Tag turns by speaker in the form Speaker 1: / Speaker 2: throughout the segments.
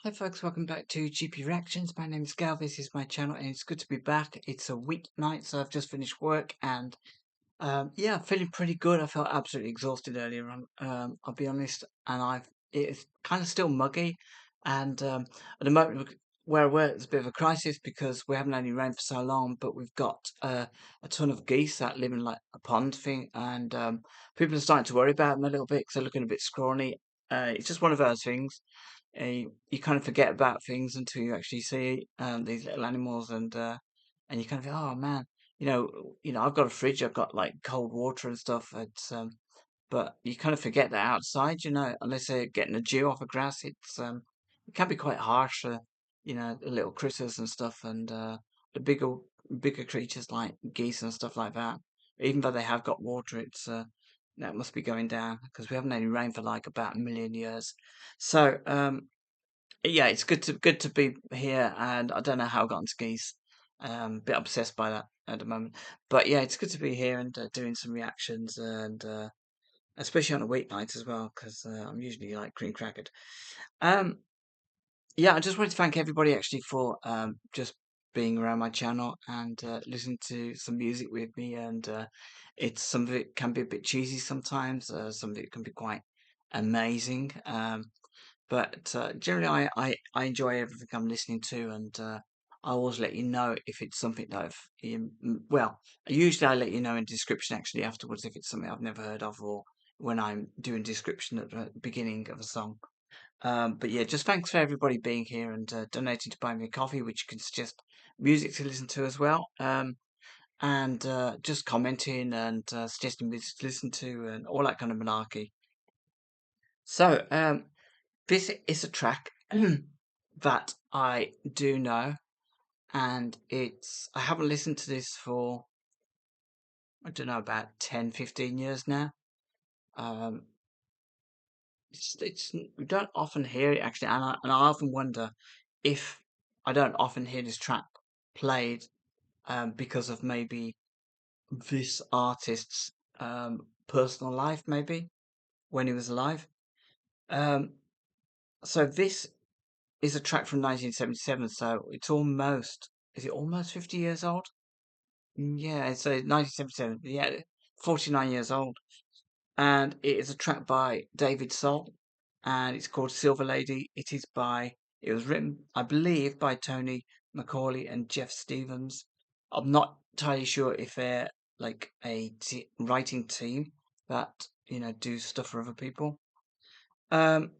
Speaker 1: Hi folks, welcome back to GP Reactions. My name is Gal, this is my channel and it's good to be back. It's a weeknight, so I've just finished work and yeah, feeling pretty good. I felt absolutely exhausted earlier on, I'll be honest, and it's kind of still muggy and at the moment where we're it's a bit of a crisis because we haven't had any rain for so long, but we've got a ton of geese that live in like a pond thing and people are starting to worry about them a little bit because they're looking a bit scrawny. It's just one of those things. You kind of forget about things until you actually see these little animals, and you kind of think, oh man, I've got a fridge, I've got like cold water and stuff. But you kind of forget that outside, unless they're getting a dew off the grass, it can be quite harsh for the little critters and stuff, and the bigger creatures like geese and stuff like that. Even though they have got water, it's that must be going down because we haven't had any rain for like about a million years. So yeah, it's good to be here, and I don't know how I got into geese. A bit obsessed by that at the moment, but yeah, it's good to be here and doing some reactions, and especially on a weeknight as well, because I'm usually like cream crackered. Um, yeah, I just wanted to thank everybody actually for just being around my channel and listening to some music with me, and it's some of it can be a bit cheesy sometimes, some of it can be quite amazing. But generally, I enjoy everything I'm listening to, and I always let you know if it's something that well, usually I let you know in description actually afterwards if it's something I've never heard of, or when I'm doing description at the beginning of a song. But yeah, just thanks for everybody being here and donating to buy me a coffee, which you can suggest music to listen to as well. And just commenting and suggesting music to listen to and all that kind of malarkey. So, this is a track that I do know, and I haven't listened to this for, I don't know, about 10, 15 years now. Um, we don't often hear it actually, and I often wonder if I don't often hear this track played because of maybe this artist's personal life, maybe when he was alive. Um, so this is a track from 1977, so is it almost 50 years old? Yeah, it's 1977, yeah, 49 years old. And it is a track by David Soul, and it's called Silver Lady. It was written, I believe, by Tony Macaulay and Jeff Stevens. I'm not entirely sure if they're like a writing team that, do stuff for other people. Um,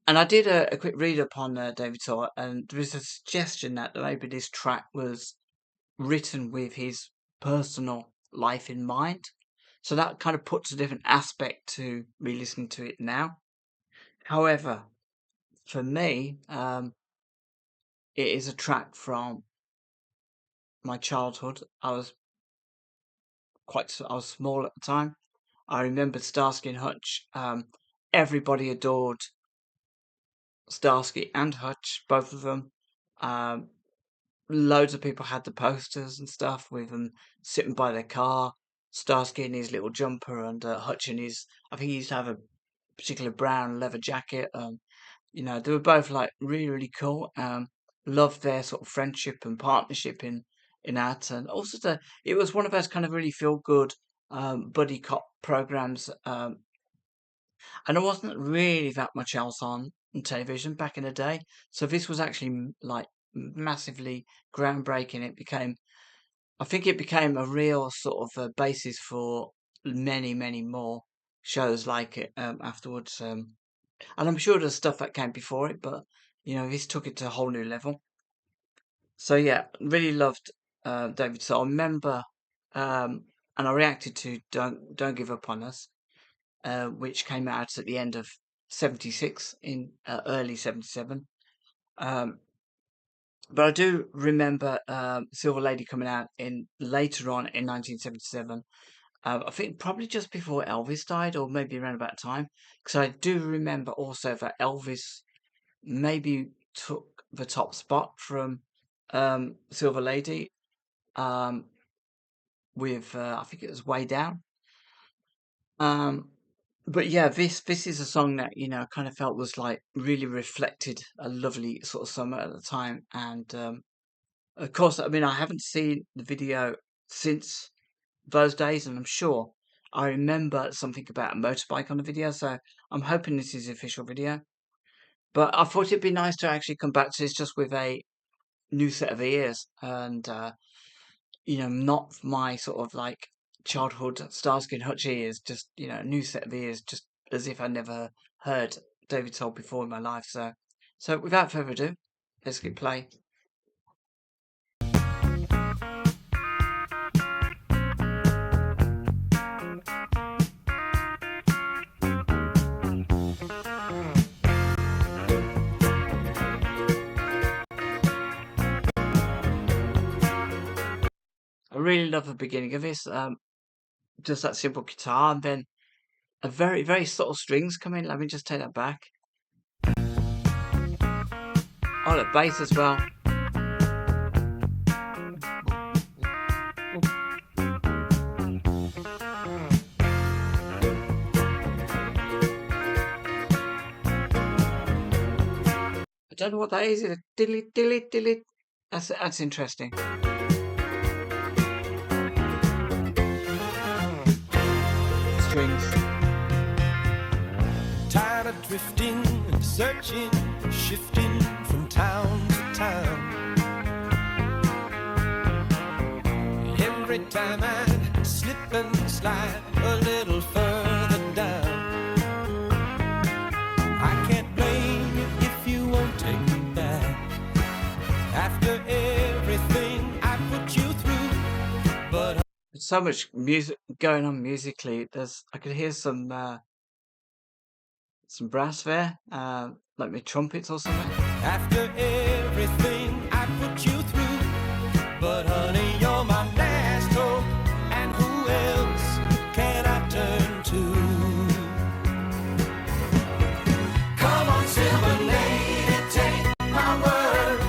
Speaker 1: and I did a quick read up on David Soul, and there is a suggestion that maybe this track was written with his personal life in mind. So that kind of puts a different aspect to me listening to it now. However, for me, it is a track from my childhood. I was small at the time. I remember Starsky and Hutch. Everybody adored Starsky and Hutch, both of them. Um, Loads of people had the posters and stuff with them sitting by their car. Starsky in his little jumper and Hutch in his. I think he used to have a particular brown leather jacket. They were both like really, really cool. Loved their sort of friendship and partnership in that, and also it was one of those kind of really feel good buddy cop programs. And there wasn't really that much else on television back in the day, so this was actually like massively groundbreaking. I think it became a real sort of basis for many, many more shows like it afterwards. And I'm sure there's stuff that came before it, but this took it to a whole new level. So yeah, really loved David. So I remember, and I reacted to "Don't Give Up on Us," which came out at the end of '76 in early '77. Um, but I do remember Silver Lady coming out in later on in 1977. I think probably just before Elvis died, or maybe around about time. Because I do remember also that Elvis maybe took the top spot from Silver Lady with I think it was Way Down. Um, But yeah, this is a song that I kind of felt was like really reflected a lovely sort of summer at the time, and of course, I mean I haven't seen the video since those days, and I'm sure I remember something about a motorbike on the video, so I'm hoping this is the official video. But I thought it'd be nice to actually come back to this just with a new set of ears, and not my sort of like childhood Starsky and Hutch ears, just a new set of ears, just as if I never heard David Soul before in my life. So without further ado, let's get play. I really love the beginning of this. Just that simple guitar, and then a very, very subtle strings come in. Let me just take that back. Oh, the bass as well. I don't know what that is. Is it a dilly dilly dilly? That's interesting. Strings.
Speaker 2: Tired of drifting, searching, shifting from town to town. Every time I slip and slide a little further down. I can't blame you if you won't take me back. After everything I put you through, but
Speaker 1: There's so much music going on musically. I could hear some brass there, like my trumpets or something.
Speaker 2: after everything I put you through, but honey, you're my last hope, and who else can I turn to? Come on, silver lady, take my word,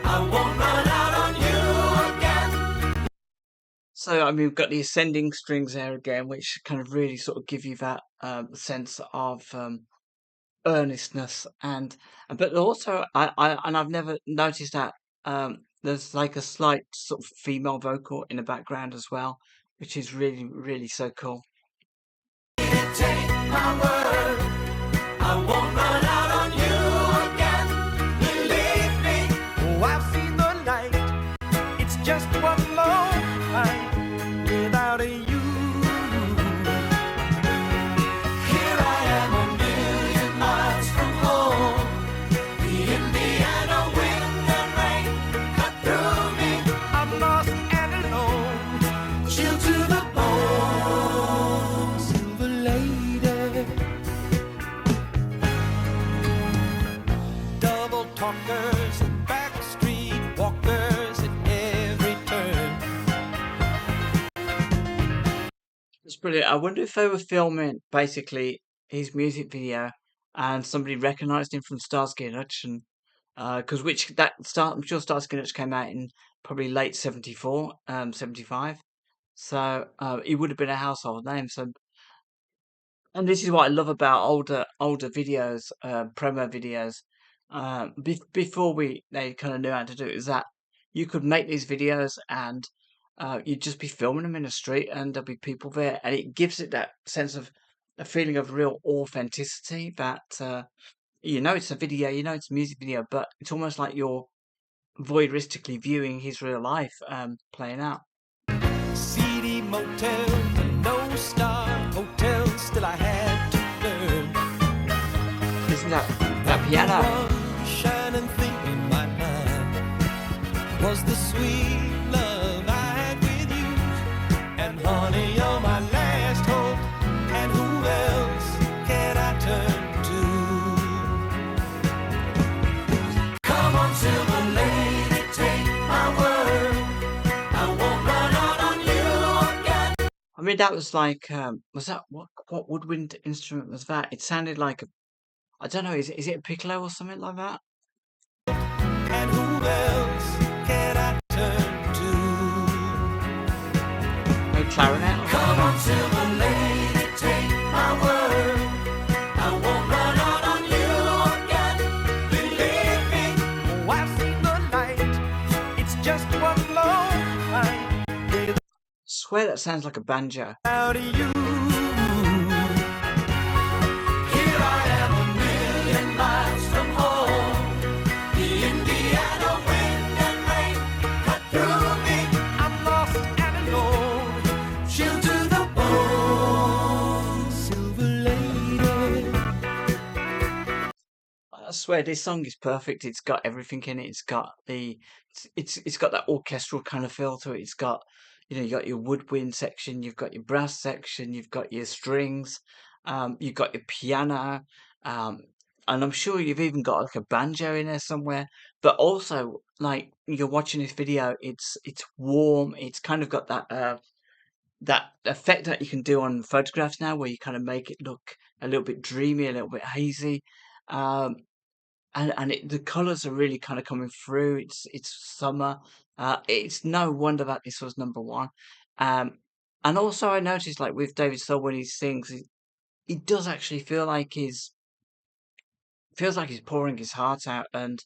Speaker 2: I won't run out on you again.
Speaker 1: So I mean, we've got the ascending strings there again, which kind of really sort of give you that sense of earnestness, but also I've never noticed that there's like a slight sort of female vocal in the background as well, which is really, really so cool.
Speaker 2: Take my word, I won't run out on you again. Believe me, oh, I've seen the light. It's just one long night without a you. Here I am a million miles from home. The Indiana wind and rain cut through me. I'm lost and alone, chilled to the bone. Silver lady, double talkers and backstreet walkers at every turn.
Speaker 1: It's brilliant. I wonder if they were filming basically his music video and somebody recognized him from Starsky and Hutch, and because I'm sure Starsky and Hutch came out in probably late 74, 75. So he would have been a household name. And this is what I love about older videos, promo videos. Before they kind of knew how to do it, is that you could make these videos and you'd just be filming them in the street, and there'll be people there, and it gives it that sense of a feeling of real authenticity. That it's a video, it's a music video, but it's almost like you're voyeuristically viewing his real life playing out.
Speaker 2: Seedy motel, no star hotel, still I had to learn.
Speaker 1: Isn't that piano?
Speaker 2: One shining thing in my mind was the sweet love I had with you. And honey, you're my last hope, and who else can I turn to? Come on, silver lady, take my word, I won't run out on you again.
Speaker 1: I mean, that was like, was that what woodwind instrument was that? It sounded like I don't know, is it a piccolo or something like that?
Speaker 2: And who else can I turn to?
Speaker 1: No clarinet or
Speaker 2: Come
Speaker 1: something?
Speaker 2: on, silver lady, take my word,
Speaker 1: swear that sounds like a banjo.
Speaker 2: Out of you. Here I am a million miles from home. The Indiana wind and rain cut through me. I'm lost and alone, chilled to the bone. Silver lady.
Speaker 1: I swear this song is perfect. It's got everything in it. It's got that orchestral kind of feel to it. It's got, you got your woodwind section, you've got your brass section, you've got your strings, you've got your piano, um, and I'm sure you've even got like a banjo in there somewhere. But also, like you're watching this video, it's warm. It's kind of got that effect that you can do on photographs now, where you kind of make it look a little bit dreamy, a little bit hazy. Um, the colours are really kind of coming through. It's summer. It's no wonder that this was number one. Um, and also I noticed like with David Soul when he sings, he does actually feels like he's pouring his heart out. And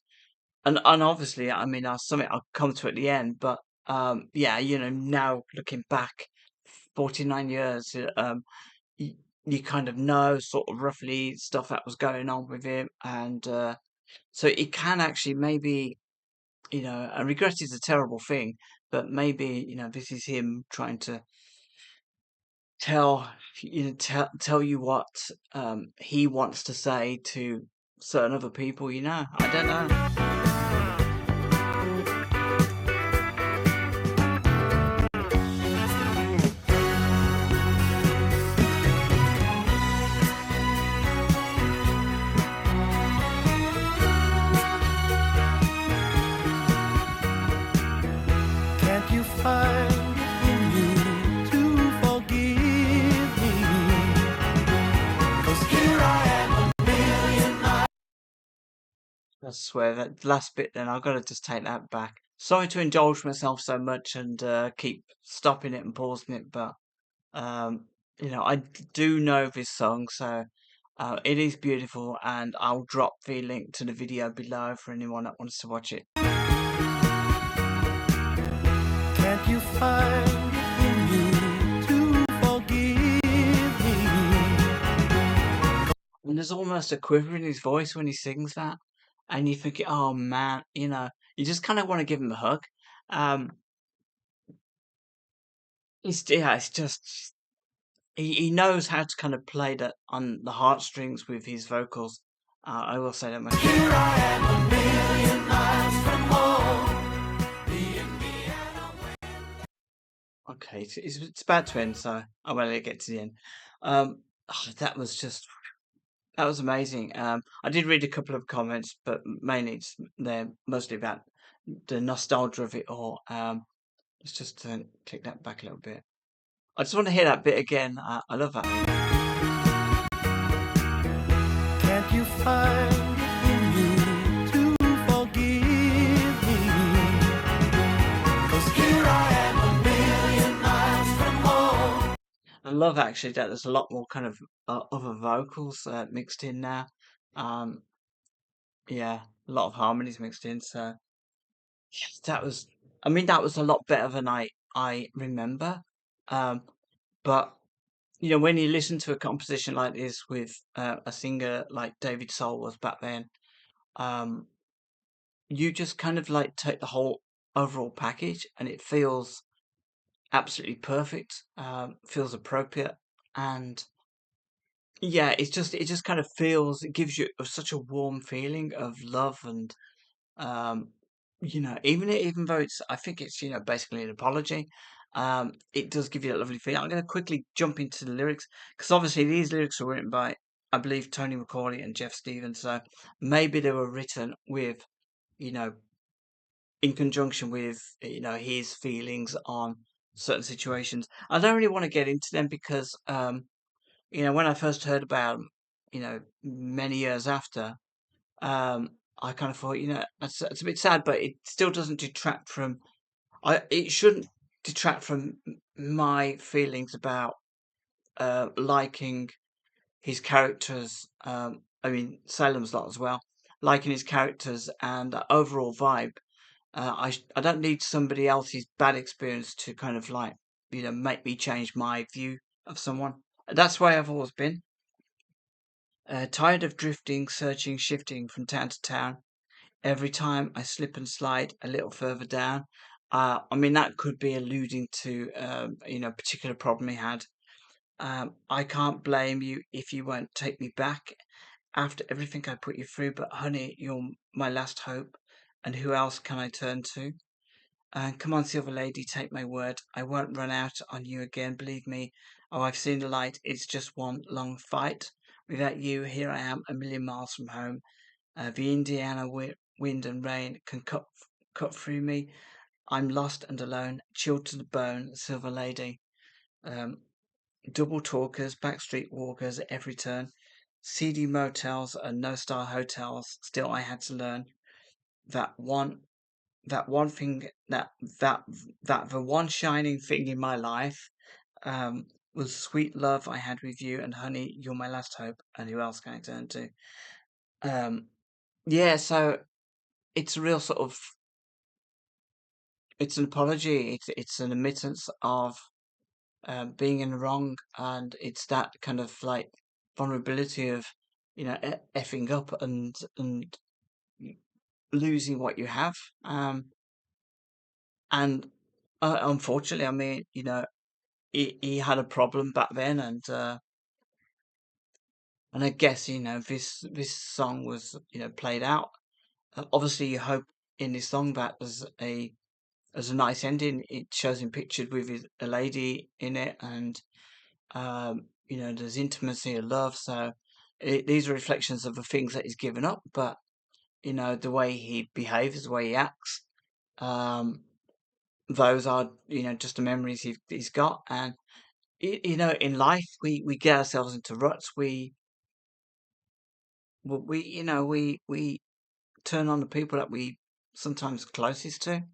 Speaker 1: obviously, I mean, something I'll come to at the end. But yeah, now looking back, 49 years, you, you kind of know sort of roughly stuff that was going on with him, and so it can actually maybe, and regret is a terrible thing, but maybe, this is him trying to tell, tell you what he wants to say to certain other people, I don't know.
Speaker 2: Can't you find it in you to forgive me? 'Cause here I am a million miles.
Speaker 1: I swear that last bit then, I've got to just take that back. Sorry to indulge myself so much and keep stopping it and pausing it, but Um, I do know this song, so it is beautiful, and I'll drop the link to the video below for anyone that wants to watch it.
Speaker 2: Can't you find it in you to forgive me?
Speaker 1: And there's almost a quiver in his voice when he sings that, and you think, oh man, you just kind of want to give him a hug. Um, it's just he knows how to kind of play that on the heartstrings with his vocals. I will say that much.
Speaker 2: Here I am a million miles from home. The Indiana wind.
Speaker 1: Okay, it's about to end, so I will let it get to the end. That was amazing. I did read a couple of comments, but mainly they're mostly about the nostalgia of it all. Let's just click that back a little bit. I just want to hear that bit again. I love that.
Speaker 2: Can't you find it in you to forgive me? 'Cause here I am a million miles from home.
Speaker 1: I love actually that there's a lot more kind of other vocals mixed in now. Um, yeah, a lot of harmonies mixed in. So yes, I mean, that was a lot better than I remember. Um, but when you listen to a composition like this with a singer like David Soul was back then, um, you just kind of like take the whole overall package, and it feels absolutely perfect. Feels appropriate, and yeah, it just kind of feels, it gives you such a warm feeling of love. And um, even though I think it's basically an apology. It does give you that lovely feeling. I'm going to quickly jump into the lyrics, because obviously these lyrics were written by, I believe, Tony McCauley and Jeff Stevens. So maybe they were written with, you know, in conjunction with, his feelings on certain situations. I don't really want to get into them because, when I first heard about them, many years after, I kind of thought, it's a bit sad, but it still doesn't detract from. It shouldn't detract from my feelings about liking his characters. I mean, Salem's Lot as well, liking his characters and the overall vibe. I don't need somebody else's bad experience to kind of like make me change my view of someone. That's the way I've always been. Tired of drifting, searching, shifting from town to town. Every time I slip and slide a little further down. I mean, that could be alluding to, a particular problem he had. I can't blame you if you won't take me back after everything I put you through, but honey, you're my last hope, and who else can I turn to? Come on, Silver Lady, take my word. I won't run out on you again, believe me. Oh, I've seen the light. It's just one long fight. Without you, here I am, a million miles from home. The Indiana wind and rain can cut through me. I'm lost and alone, chilled to the bone, Silver Lady. Um, Double talkers, backstreet walkers at every turn, seedy motels and no-star hotels. Still, I had to learn that one thing that that the one shining thing in my life was sweet love I had with you, and honey, you're my last hope. And who else can I turn to? Um, yeah, so it's a real sort of it's an apology. It's an admittance of being in the wrong, and it's that kind of like vulnerability of effing up and losing what you have. And unfortunately, I mean, he had a problem back then, and I guess this song was played out. Obviously, you hope in this song that there's a nice ending. It shows him pictured with a lady in it, and there's intimacy and love. So these are reflections of the things that he's given up, but the way he behaves, the way he acts, um, those are just the memories he's got. And in life we get ourselves into ruts. We turn on the people that we sometimes closest to,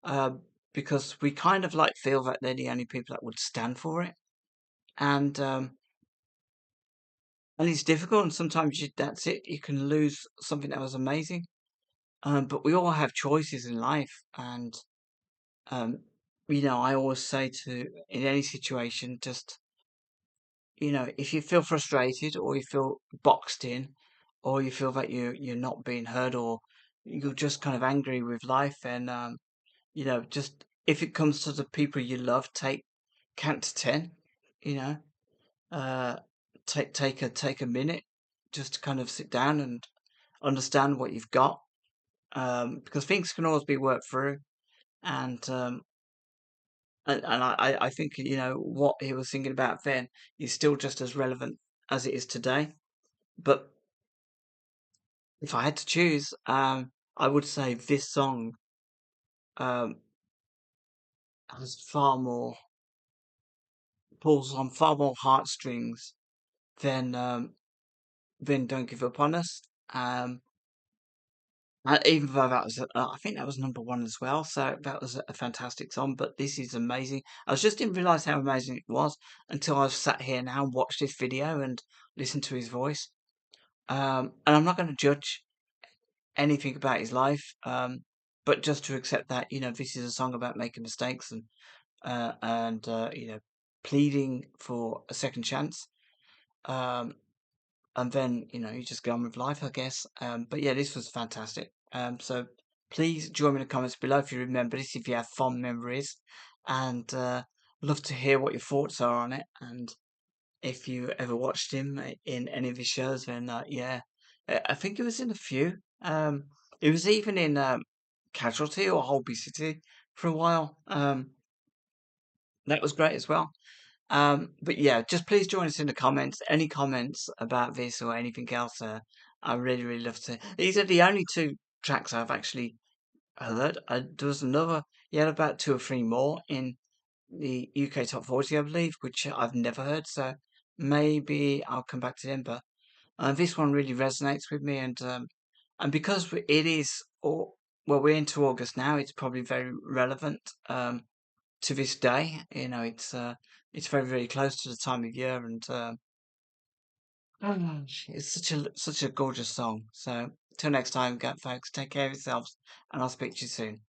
Speaker 1: uh, because we kind of like feel that they're the only people that would stand for it. And um and it's difficult, and sometimes that's it. You can lose something that was amazing. But we all have choices in life, and um, I always say in any situation, just if you feel frustrated, or you feel boxed in, or you feel that you're not being heard, or you're just kind of angry with life, and just if it comes to the people you love, count to 10. You know, uh, take a minute just to kind of sit down and understand what you've got, because things can always be worked through. And um, and, and I think what he was thinking about then is still just as relevant as it is today. But if I had to choose, I would say this song um, has far more pulls on far more heartstrings than "Don't Give Up on Us." Even though I think that was number one as well, so that was a fantastic song. But this is amazing. I didn't realize how amazing it was until I've sat here now and watched this video and listened to his voice. And I'm not going to judge anything about his life, but just to accept that this is a song about making mistakes, and pleading for a second chance. Um, and then you just go on with life, I guess. But yeah, this was fantastic. So please join me in the comments below if you remember this, if you have fond memories, and love to hear what your thoughts are on it. And if you ever watched him in any of his shows, then yeah, I think he was in a few. He was even in Casualty or Holby City for a while. That was great as well. But yeah, just please join us in the comments. Any comments about this or anything else? I really, really love to. These are the only two tracks I've actually heard. There was another. He had about two or three more in the UK Top 40, I believe, which I've never heard. So maybe I'll come back to them. But this one really resonates with me, and because it is, or well, we're into August now. It's probably very relevant. To this day. It's very, very close to the time of year, and it's such a gorgeous song. So till next time, folks, take care of yourselves, and I'll speak to you soon.